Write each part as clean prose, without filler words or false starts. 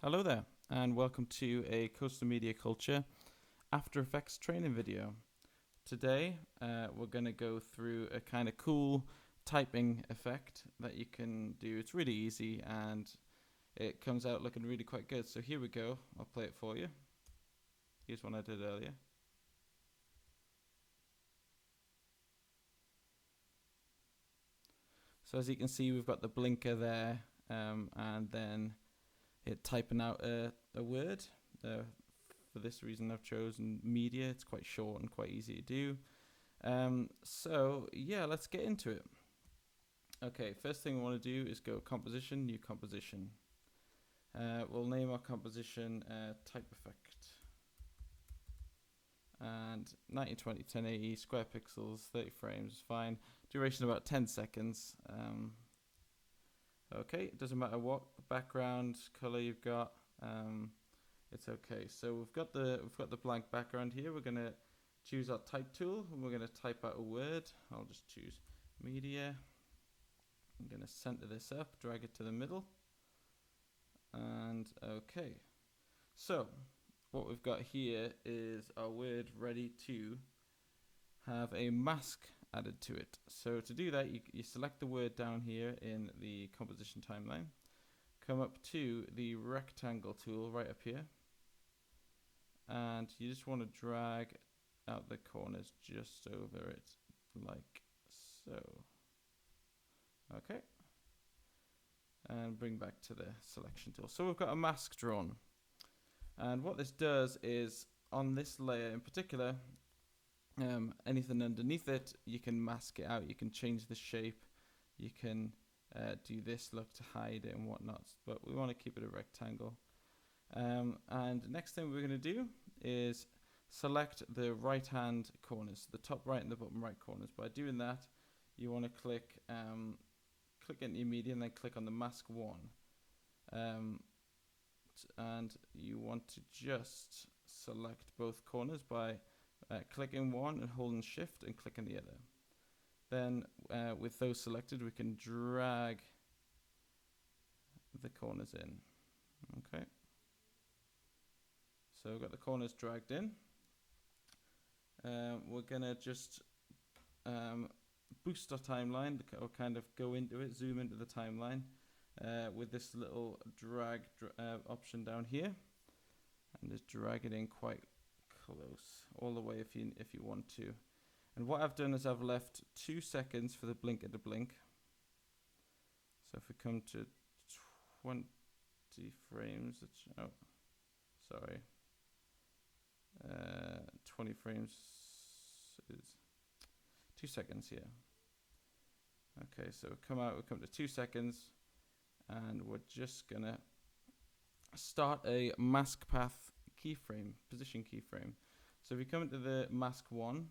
Hello there, and welcome to a Coastal Media Culture After Effects training video. Today, we're going to go through a kind of cool typing effect that you can do. It's really easy, and it comes out looking really quite good. So here we go. I'll play it for you. Here's one I did earlier. So as you can see, we've got the blinker there, and then it typing out a word. For this reason, I've chosen media. It's quite short and quite easy to do. So yeah, let's get into it. Okay, first thing we want to do is go composition, new composition. We'll name our composition type effect. And 1920 1080 square pixels, 30 frames is fine. Duration about 10 seconds. Okay, it doesn't matter what background color you've got. It's okay. So we've got the blank background here. We're gonna choose our type tool and we're gonna type out a word. I'll just choose media. I'm gonna center this up, drag it to the middle, and okay. So what we've got here is our word ready to have a mask added to it. So to do that, you select the word down here in the composition timeline, come up to the rectangle tool right up here, and you just want to drag out the corners just over it like so. Okay, and bring back to the selection tool. So we've got a mask drawn, and what this does is on this layer in particular, anything underneath it, you can mask it out, you can change the shape, you can do this look to hide it and whatnot, but we want to keep it a rectangle. And next thing we're going to do is select the right hand corners, the top right and the bottom right corners. By doing that, you want to click into your media and then click on the mask one, and you want to just select both corners by clicking one and holding shift and clicking the other. Then with those selected, we can drag the corners in. Okay, so we've got the corners dragged in. We're gonna just boost our timeline, or kind of go into it, zoom into the timeline with this little drag option down here, and just drag it in quite close, all the way if you want to. And what I've done is I've left 2 seconds for the blinker to blink. So if we come to 20 frames, oh, sorry, 20 frames is 2 seconds here. Okay, so we come to 2 seconds, and we're just gonna start a mask path keyframe, position keyframe. So if you come into the mask one,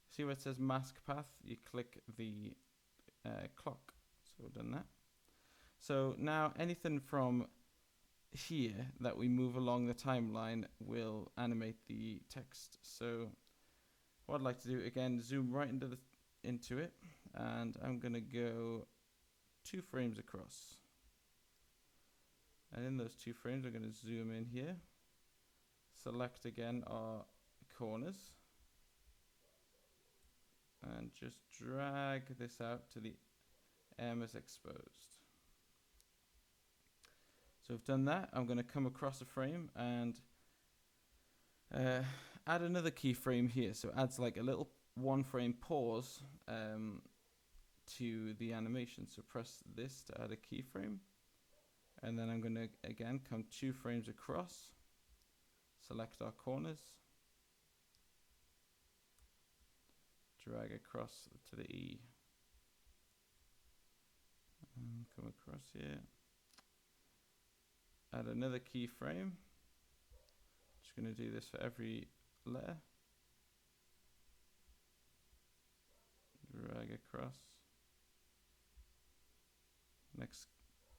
see where it says mask path, you click the clock. So we've done that. So now anything from here that we move along the timeline will animate the text. So what I'd like to do, again, zoom right into it, and I'm gonna go 2 frames across. And in those 2 frames, we're going to zoom in here, select again our corners, and just drag this out to the M is exposed. So we've done that. I'm going to come across a frame and add another keyframe here. So it adds like a little 1 frame pause to the animation. So press this to add a keyframe. And then I'm going to again come 2 frames across, select our corners, drag across to the E, and come across here, add another keyframe. Just going to do this for every letter, drag across, next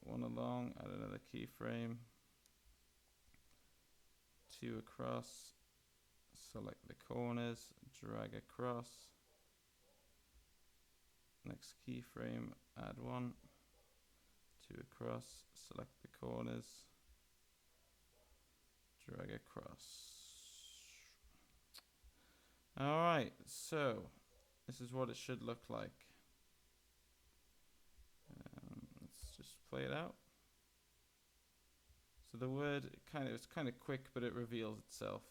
one along, add another keyframe, 2 across, select the corners, drag across, next keyframe, add 1, 2 across, select the corners, drag across. Alright, so this is what it should look like. Let's just play it out. So the word it's kind of quick, but it reveals itself.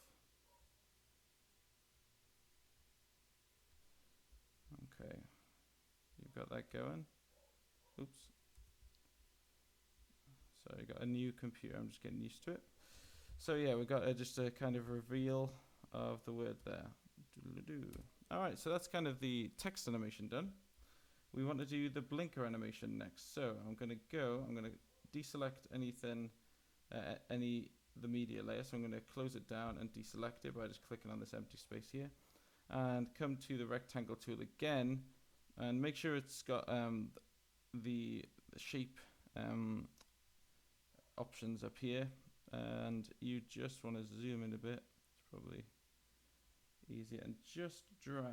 Okay, you've got that going. Oops. So I got a new computer. I'm just getting used to it. So yeah, we got just a kind of reveal of the word there. All right, so that's kind of the text animation done. We want to do the blinker animation next. So I'm going to deselect anything, the media layer. So I'm going to close it down and deselect it by just clicking on this empty space here. And come to the rectangle tool again and make sure it's got the shape options up here. And you just want to zoom in a bit. It's probably easier. And just drag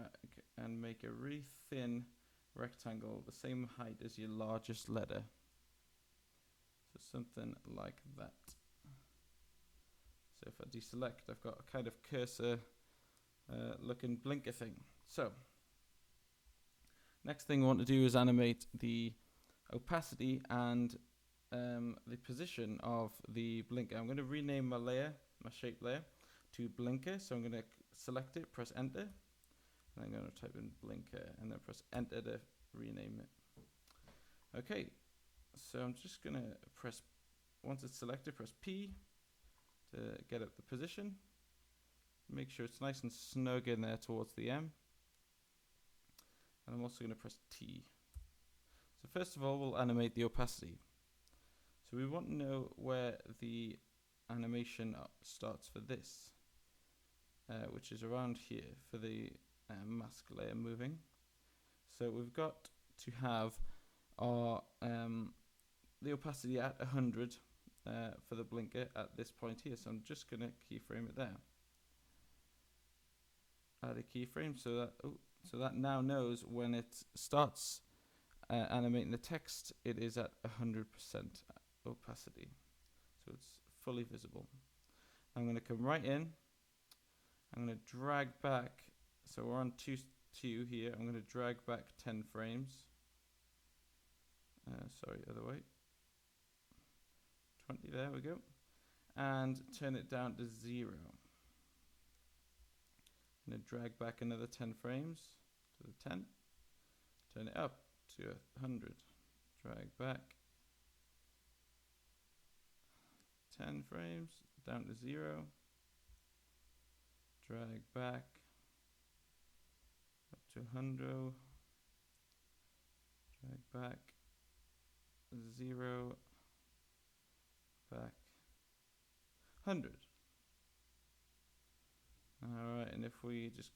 and make a really thin rectangle the same height as your largest letter. So something like that. So if I deselect, I've got a kind of cursor looking blinker thing. So next thing I want to do is animate the opacity and the position of the blinker. I'm going to rename my layer, my shape layer, to blinker. So I'm going to select it, press enter, and I'm going to type in blinker and then press enter to rename it. Okay, so I'm just going to press, once it's selected, press P to get at the position. Make sure it's nice and snug in there towards the M. And I'm also going to press T. So first of all, we'll animate the opacity. So we want to know where the animation starts for this, which is around here for the mask layer moving. So we've got to have our the opacity at 100 for the blinker at this point here. So I'm just going to keyframe it there. Add a keyframe so that now knows when it starts animating the text, it is at 100% opacity, so it's fully visible. I'm going to come right in. I'm going to drag back. So we're on 2 here. I'm going to drag back 10 frames. Sorry, other way. 20. There we go. And turn it down to 0. I'm going to drag back another 10 frames to the 10. Turn it up to 100. Drag back 10 frames down to 0. Drag back up to 100. Drag back 0. Back 100. Alright, and if we just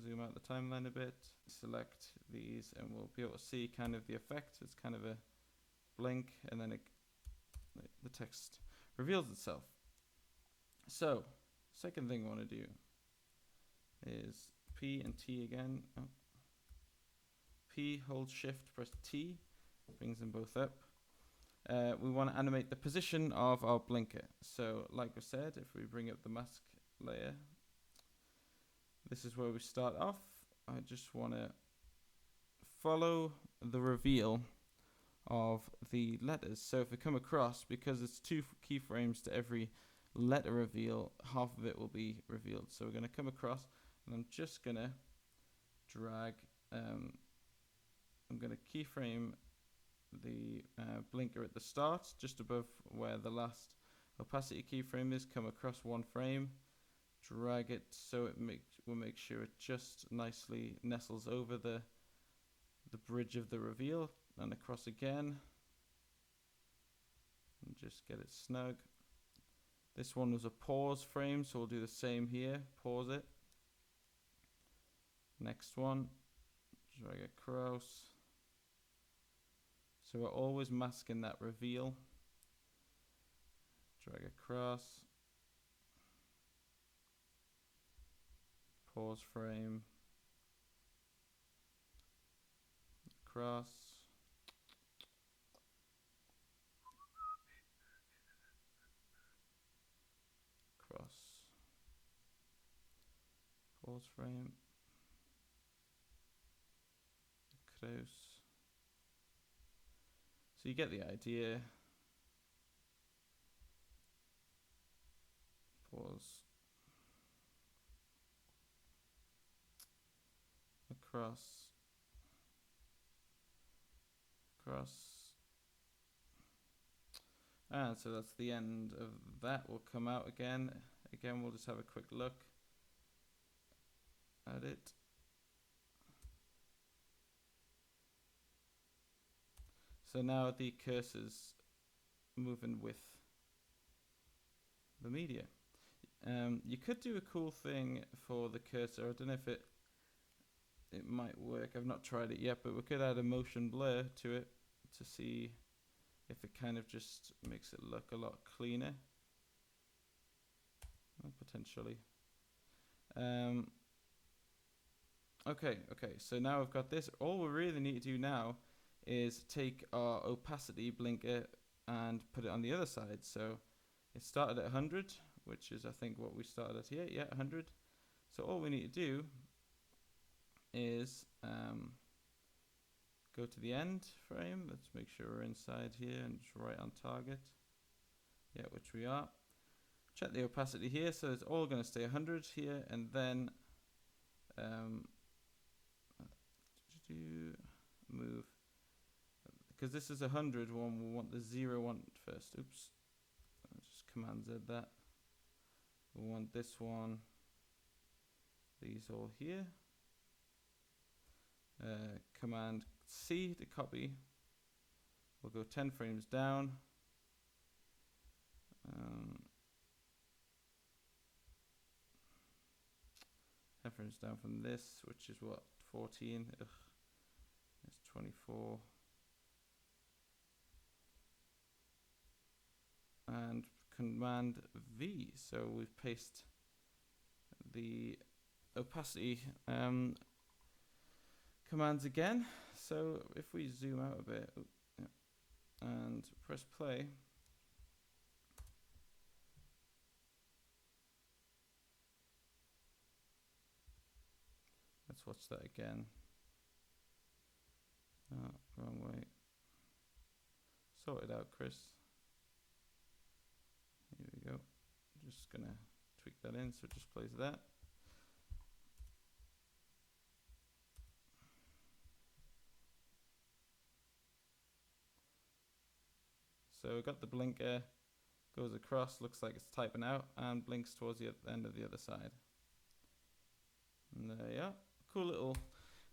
zoom out the timeline a bit, select these, and we'll be able to see kind of the effect. It's kind of a blink, and then the text reveals itself. So, second thing I want to do is P and T again. Oh. P, hold shift, press T, brings them both up. We want to animate the position of our blinker. So, like I said, if we bring up the mask layer, this is where we start off. I just want to follow the reveal of the letters. So if we come across, because it's 2 keyframes to every letter reveal, half of it will be revealed. So we're going to come across, and I'm just going to drag, I'm going to keyframe the blinker at the start, just above where the last opacity keyframe is. Come across 1 frame, drag it so we'll make sure it just nicely nestles over the bridge of the reveal, and across again, and just get it snug. This one was a pause frame, so we'll do the same here. Pause it. Next one, drag across. So we're always masking that reveal. Drag across. Pause frame. Across. pause frame, close. So you get the idea. Pause. Across. And so that's the end of that. We'll come out again. Again, we'll just have a quick look at it. So now the cursor's moving with the media. You could do a cool thing for the cursor. I don't know if it might work. I've not tried it yet, but we could add a motion blur to it to see if it kind of just makes it look a lot cleaner. Potentially. Okay, so now I've got this. All we really need to do now is take our opacity blinker and put it on the other side. So it started at 100, which is I think what we started at here. Yeah, 100. So all we need to do is go to the end frame. Let's make sure we're inside here and just right on target. Yeah, which we are. Check the opacity here. So it's all going to stay 100 here, and then move, because this is 100 one, we'll want the 0 one first. Oops, I'll just Command Z that. We want this one, these all here. Command C to copy. We'll go 10 frames down. 10 frames down from this, which is what, 14. Ugh, it's 24. And Command V. So we've pasted the opacity commands again. So if we zoom out a bit, and press play, let's watch that again. Oh, wrong way. Sort it out, Chris. Here we go. Just gonna tweak that in so it just plays that. So we've got the blinker, goes across, looks like it's typing out, and blinks towards the end of the other side. And there you are. Cool little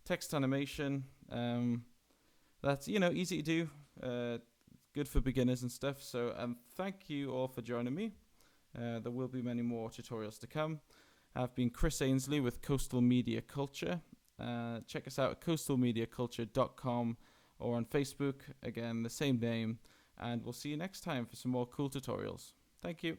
text animation. That's, easy to do. Good for beginners and stuff. So thank you all for joining me. There will be many more tutorials to come. I've been Chris Ainsley with Coastal Media Culture. Check us out at coastalmediaculture.com or on Facebook. Again, the same name. And we'll see you next time for some more cool tutorials. Thank you.